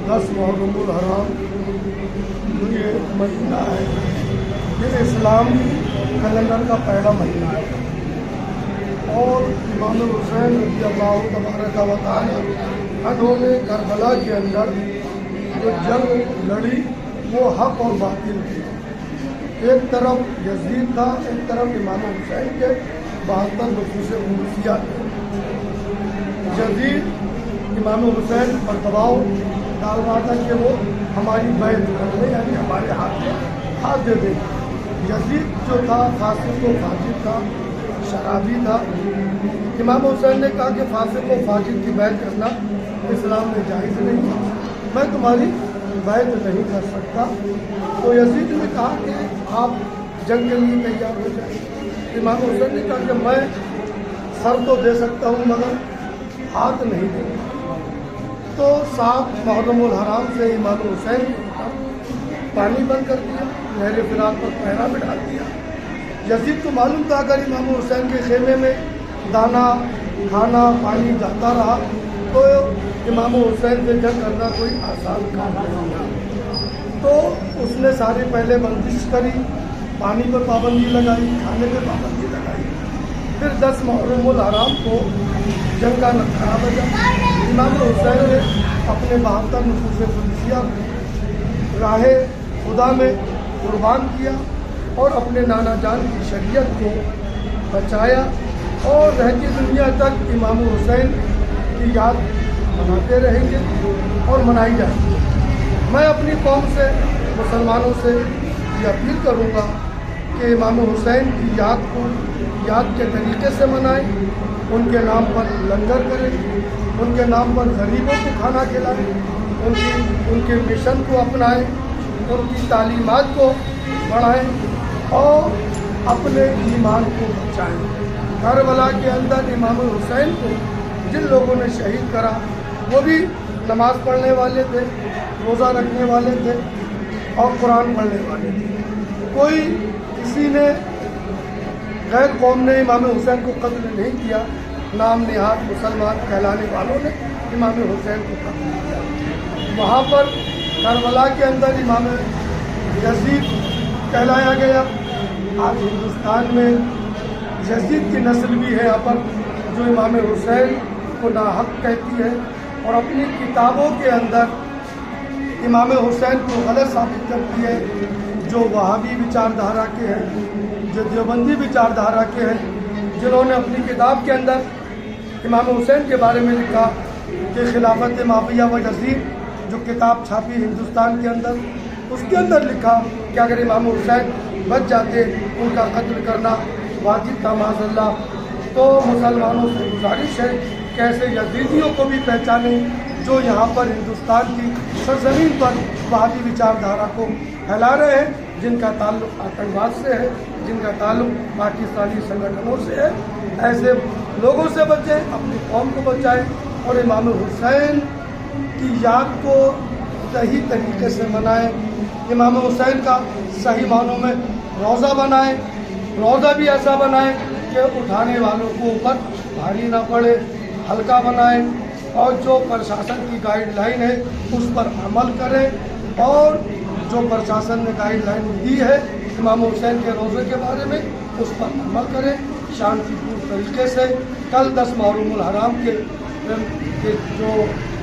10 محرم الحرام جو یہ مہینہ ہے یہ اسلام کیلنڈر کا پہلا مہینہ ہے اور امام حسین رضی اللہ تبارک و تعالی عنہ نے کربلا کے اندر جو جنگ لڑی وہ حق اور باطل کی. ایک طرف یزید تھا, ایک طرف امام حسین کے 72 نفوس انسیہ تھے. یزید امام حسین پر دباؤ ڈال رہا تھا کہ وہ ہماری بیعت کر لیں, یعنی ہمارے ہاتھ دے دیں. یزید جو تھا فاسق و فاجر تھا, شرابی تھا. امام حسین نے کہا کہ فاسق و فاجر کی بیعت کرنا اسلام میں جائز نہیں, میں تمہاری بیعت نہیں کر سکتا. تو یزید نے کہا کہ آپ جنگ کے لیے تیار ہو جائیں. امام حسین نے کہا کہ میں سر تو دے سکتا ہوں مگر ہاتھ نہیں دے گا. تو 7 محرم الحرام سے امام حسین نے پانی بند کر دیا, نہر فرات پر پہرا بٹھا دیا. یزید کو معلوم تھا اگر امام حسین کے خیمے میں دانا کھانا پانی جاتا رہا تو امام حسین سے جنگ کرنا کوئی آسان کام نہیں تھا. تو اس نے ساری پہلے بندش کری, پانی پر پابندی لگائی, کھانے پہ پابندی لگائی. پھر 10 محرم الحرام کو جنگ کا نکھارا بجا. امام حسین نے اپنے 72 نفوس انسیہ کو راہ خدا میں قربان کیا اور اپنے نانا جان کی شریعت کو بچایا, اور رہتی دنیا تک امام حسین کی یاد مناتے رہیں گے اور منائی جائے گی. میں اپنی قوم سے, مسلمانوں سے یہ اپیل کروں گا کہ امام حسین کی یاد کے طریقے سے منائیں, ان کے نام پر لنگر کریں, ان کے نام پر غریبوں کو کھانا کھلائیں, ان کے مشن کو اپنائیں, ان کی تعلیمات کو بڑھائیں اور اپنے ایمان کو بچائیں. کربلا کے اندر امام حسین کو جن لوگوں نے شہید کرا وہ بھی نماز پڑھنے والے تھے, روزہ رکھنے والے تھے اور قرآن پڑھنے والے تھے. کوئی کسی نے غیر قوم نے امام حسین کو قتل نہیں کیا. نام نہاد مسلمان کہلانے والوں نے امام حسین کو قتل کیا. وہاں پر کربلا کے اندر امام یزید کہلایا گیا. آج ہندوستان میں یزید کی نسل بھی ہے یہاں پر جو امام حسین کو ناحق کہتی ہے اور اپنی کتابوں کے اندر امام حسین کو غلط ثابت کرتی ہے. جو وہابی وچار دھارا کے ہیں, جو دیوبندی وچار دھارا کے ہیں, جنہوں نے اپنی کتاب کے اندر امام حسین کے بارے میں لکھا کہ خلافت ماویہ و یزید, جو کتاب چھاپی ہندوستان کے اندر, اس کے اندر لکھا کہ اگر امام حسین بچ جاتے ان کا قتل کرنا واجب تھا معاذ اللہ. تو مسلمانوں سے گزارش ہے کہ ایسے یزیدیوں کو بھی پہچانیں جو یہاں پر ہندوستان کی سرزمین پر وہابی وچار دھارا کو پھیلا رہے ہیں, جن کا تعلق آتنکواد سے ہے, جن کا تعلق پاکستانی سنگھنوں سے ہے. ایسے لوگوں سے بچیں, اپنی قوم کو بچائیں اور امام حسین کی یاد کو صحیح طریقے سے منائیں. امام حسین کا صحیح معنوں میں روزہ بنائیں, روزہ بھی ایسا بنائیں کہ اٹھانے والوں کو اوپر بھاری نہ پڑے, ہلکا بنائیں, اور جو پرشاسن کی گائیڈ لائن ہے اس پر عمل کریں, اور جو پرشاسن نے گائیڈ لائن دی ہے امام حسین کے روزے کے بارے میں اس پر عمل کریں شانتی پور طریقے سے. کل 10 محرم الحرام کے جو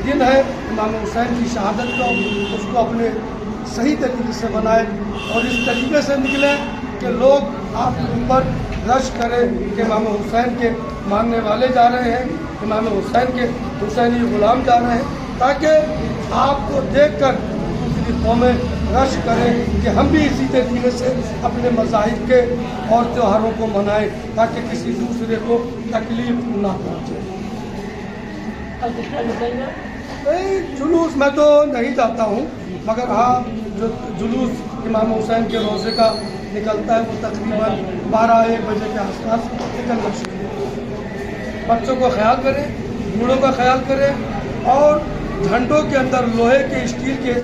دن ہے امام حسین کی شہادت کا, اس کو اپنے صحیح طریقے سے بنائیں اور اس طریقے سے نکلیں کہ لوگ آپ کے اوپر رش کریں کہ امام حسین کے ماننے والے جا رہے ہیں, امام حسین کے حسینی غلام جا رہے ہیں, تاکہ آپ کو دیکھ کر دوسری قومیں رش کریں کہ ہم بھی اسی طریقے سے اپنے مذاہب کے اور تہواروں کو منائیں تاکہ کسی دوسرے کو تکلیف نہ پہنچے. جلوس میں تو نہیں جاتا ہوں, مگر ہاں جو جلوس امام حسین کے روزے کا نکلتا ہے وہ تقریباً 12-1 بجے کے آس پاس نکلنا شروع. بچوں کو خیال کریں, بوڑھوں کا خیال کریں, اور جھنڈوں کے اندر لوہے کے اسٹیل کے